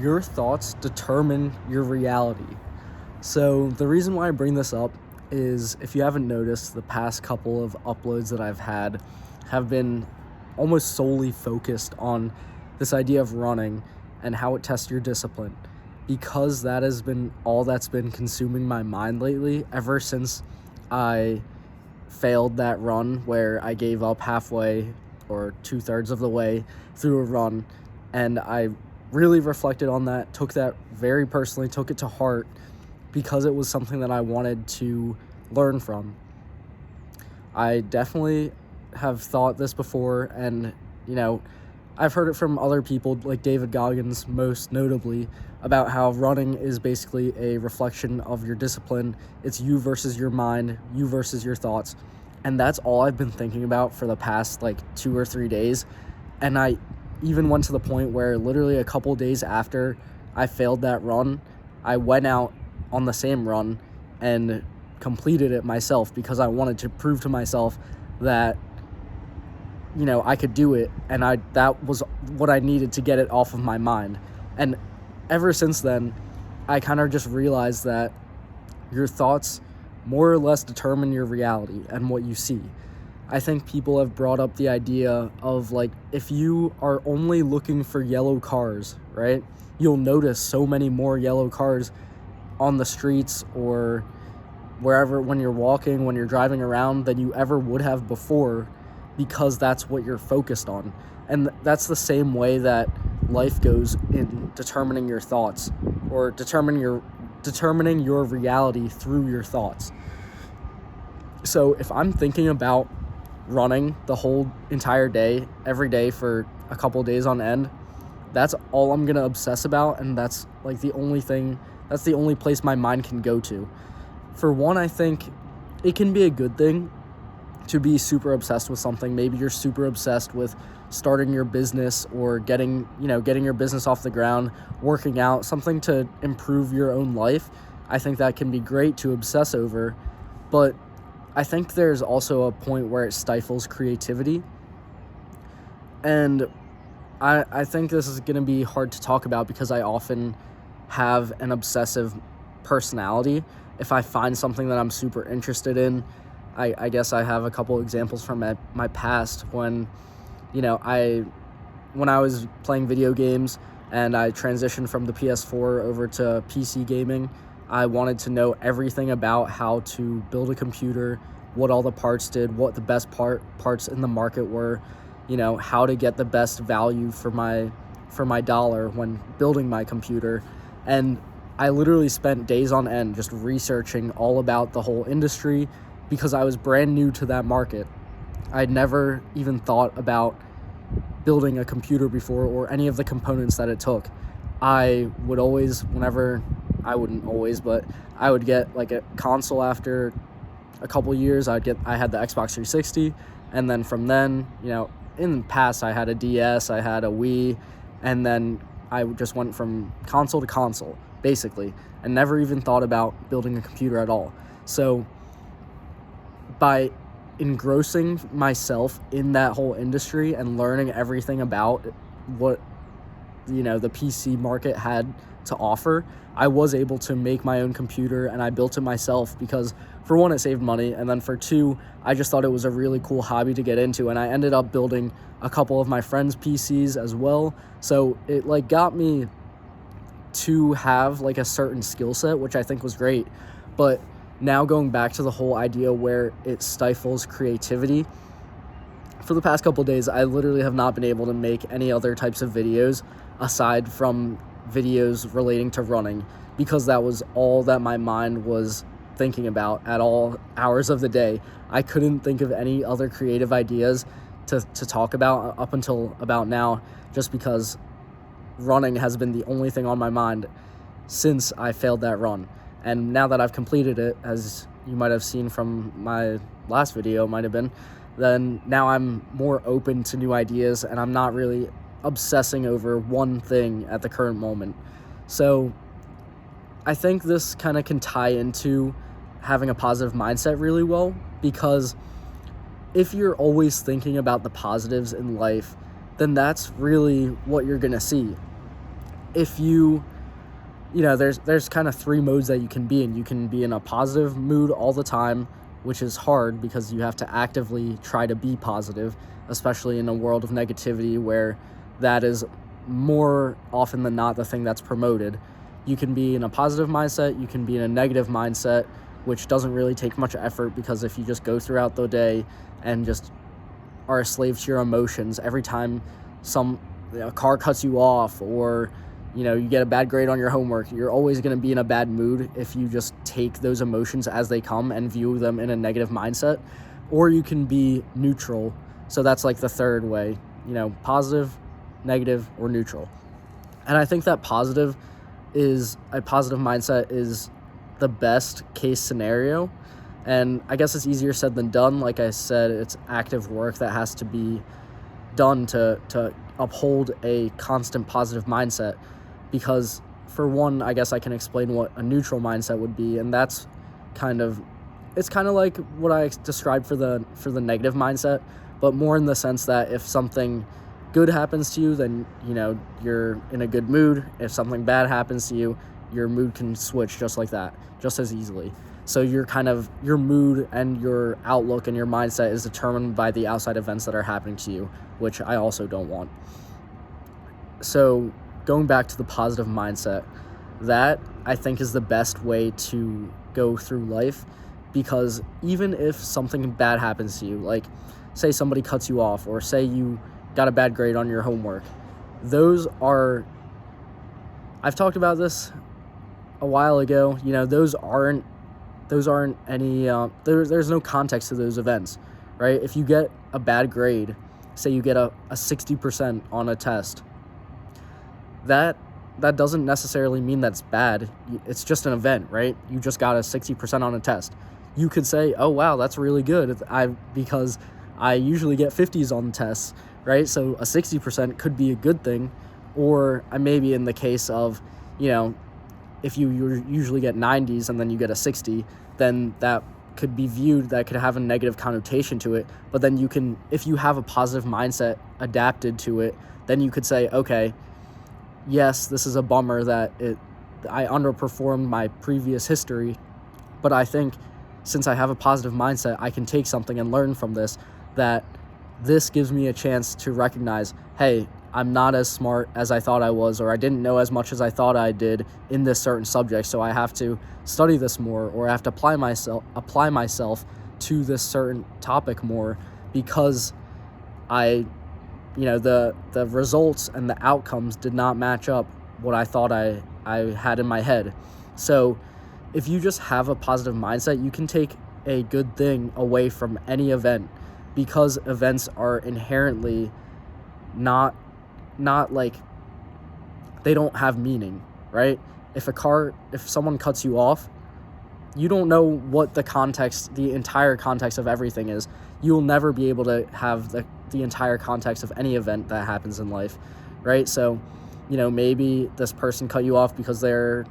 Your thoughts determine your reality. So, the reason why I bring this up is if you haven't noticed, the past couple of uploads that I've had have been almost solely focused on this idea of running and how it tests your discipline. Because that has been all that's been consuming my mind lately, ever since I failed that run where I gave up halfway or 2/3 of the way through a run, and I really reflected on that, took that very personally, took it to heart because it was something that I wanted to learn from. I definitely have thought this before, and I've heard it from other people like David Goggins most notably about how running is basically a reflection of your discipline. It's you versus your mind, you versus your thoughts. And that's all I've been thinking about for the past 2 or 3 days. And I even went to the point where literally a couple days after I failed that run, I went out on the same run and completed it myself because I wanted to prove to myself that I could do it, and that was what I needed to get it off of my mind. And ever since then, I kind of just realized that your thoughts more or less determine your reality and what you see. I think people have brought up the idea of if you are only looking for yellow cars, right? You'll notice so many more yellow cars on the streets or wherever when you're walking, when you're driving around than you ever would have before, because that's what you're focused on. And that's the same way that life goes in determining your thoughts or determining your reality through your thoughts. So if I'm thinking about running the whole entire day, every day for a couple days on end, that's all I'm going to obsess about, and that's the only place my mind can go to. For one, I think it can be a good thing to be super obsessed with something. Maybe you're super obsessed with starting your business or getting your business off the ground, working out, something to improve your own life. I think that can be great to obsess over, but I think there's also a point where it stifles creativity. And I think this is going to be hard to talk about because I often have an obsessive personality. If I find something that I'm super interested in, I guess I have a couple examples from my past when I was playing video games and I transitioned from the PS4 over to PC gaming. I wanted to know everything about how to build a computer, what all the parts did, what the best parts in the market were, how to get the best value for my dollar when building my computer. And I literally spent days on end just researching all about the whole industry because I was brand new to that market. I'd never even thought about building a computer before or any of the components that it took. I would get a console after a couple years. I had the Xbox 360, and then from then, in the past I had a DS, I had a Wii, and then I just went from console to console, basically, and never even thought about building a computer at all. So by engrossing myself in that whole industry and learning everything about what the PC market had to offer, I was able to make my own computer, and I built it myself because for one, it saved money, and then for two, I just thought it was a really cool hobby to get into, and I ended up building a couple of my friends' PCs as well. So it got me to have a certain skill set, which I think was great. But now going back to the whole idea where it stifles creativity, for the past couple days, I literally have not been able to make any other types of videos aside from videos relating to running because that was all that my mind was thinking about at all hours of the day. I couldn't think of any other creative ideas to talk about up until about now, just because running has been the only thing on my mind since I failed that run. And now that I've completed it, as you might have seen from my last video, then now I'm more open to new ideas, and I'm not really obsessing over one thing at the current moment. So I think this kind of can tie into having a positive mindset really well, because if you're always thinking about the positives in life, then that's really what you're going to see. if there's kind of three modes that you can be in. You can be in a positive mood all the time, which is hard because you have to actively try to be positive, especially in a world of negativity where that is more often than not the thing that's promoted. You can be in a positive mindset, you can be in a negative mindset, which doesn't really take much effort, because if you just go throughout the day and just are a slave to your emotions, every time a car cuts you off, or you get a bad grade on your homework, you're always going to be in a bad mood if you just take those emotions as they come and view them in a negative mindset. Or you can be neutral. So that's like the third way, positive, negative, or neutral. And I think that a positive mindset is the best case scenario. And I guess it's easier said than done. Like I said, it's active work that has to be done to uphold a constant positive mindset. Because for one, I guess I can explain what a neutral mindset would be, and it's kind of like what I described for the negative mindset, but more in the sense that if something good happens to you, then you're in a good mood. If something bad happens to you, your mood can switch just like that, just as easily. So your mood and your outlook and your mindset is determined by the outside events that are happening to you, which I also don't want. So going back to the positive mindset, that I think is the best way to go through life, because even if something bad happens to you, like say somebody cuts you off, or say you got a bad grade on your homework, I've talked about this a while ago, those aren't any, there's no context to those events, right? If you get a bad grade, say you get a 60% on a test, that doesn't necessarily mean that's bad. It's just an event, right? You just got a 60% on a test. You could say, oh wow, that's really good, because I usually get 50s on tests, right? So a 60% could be a good thing. Or maybe in the case of, if you usually get 90s and then you get a 60, then that could be viewed, that could have a negative connotation to it. But then if you have a positive mindset adapted to it, then you could say, okay, yes, this is a bummer that I underperformed my previous history, but I think since I have a positive mindset, I can take something and learn from this, that this gives me a chance to recognize, hey, I'm not as smart as I thought I was, or I didn't know as much as I thought I did in this certain subject, so I have to study this more, or I have to apply myself to this certain topic more, because the results and the outcomes did not match up what I thought I had in my head. So if you just have a positive mindset, you can take a good thing away from any event, because events are inherently not like, they don't have meaning, right? If someone cuts you off, you don't know what the entire context of everything is. You'll never be able to have the entire context of any event that happens in life, right? So, maybe this person cut you off because they're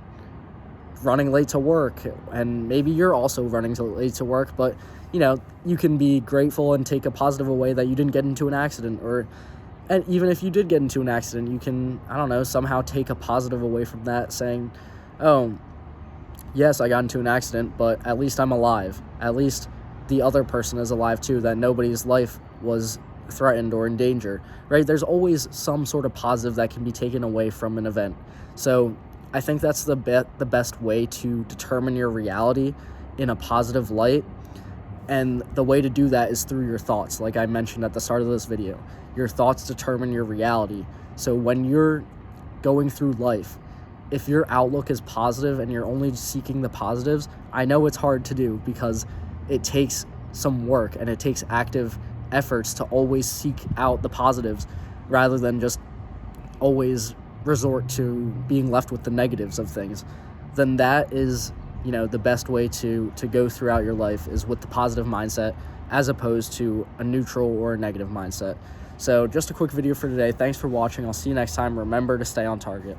running late to work, and maybe you're also running late to work, but, you can be grateful and take a positive away that you didn't get into an accident, and even if you did get into an accident, you can, somehow take a positive away from that, saying, oh, yes, I got into an accident, but at least I'm alive. At least the other person is alive too, that nobody's life was threatened or in danger, right? There's always some sort of positive that can be taken away from an event. So I think that's the best way to determine your reality in a positive light. And the way to do that is through your thoughts. Like I mentioned at the start of this video, your thoughts determine your reality. So when you're going through life, if your outlook is positive and you're only seeking the positives, I know it's hard to do, because it takes some work and it takes active efforts to always seek out the positives, rather than just always resort to being left with the negatives of things. Then that is, the best way to go throughout your life, is with the positive mindset, as opposed to a neutral or a negative mindset. So just a quick video for today. Thanks for watching. I'll see you next time. Remember to stay on target.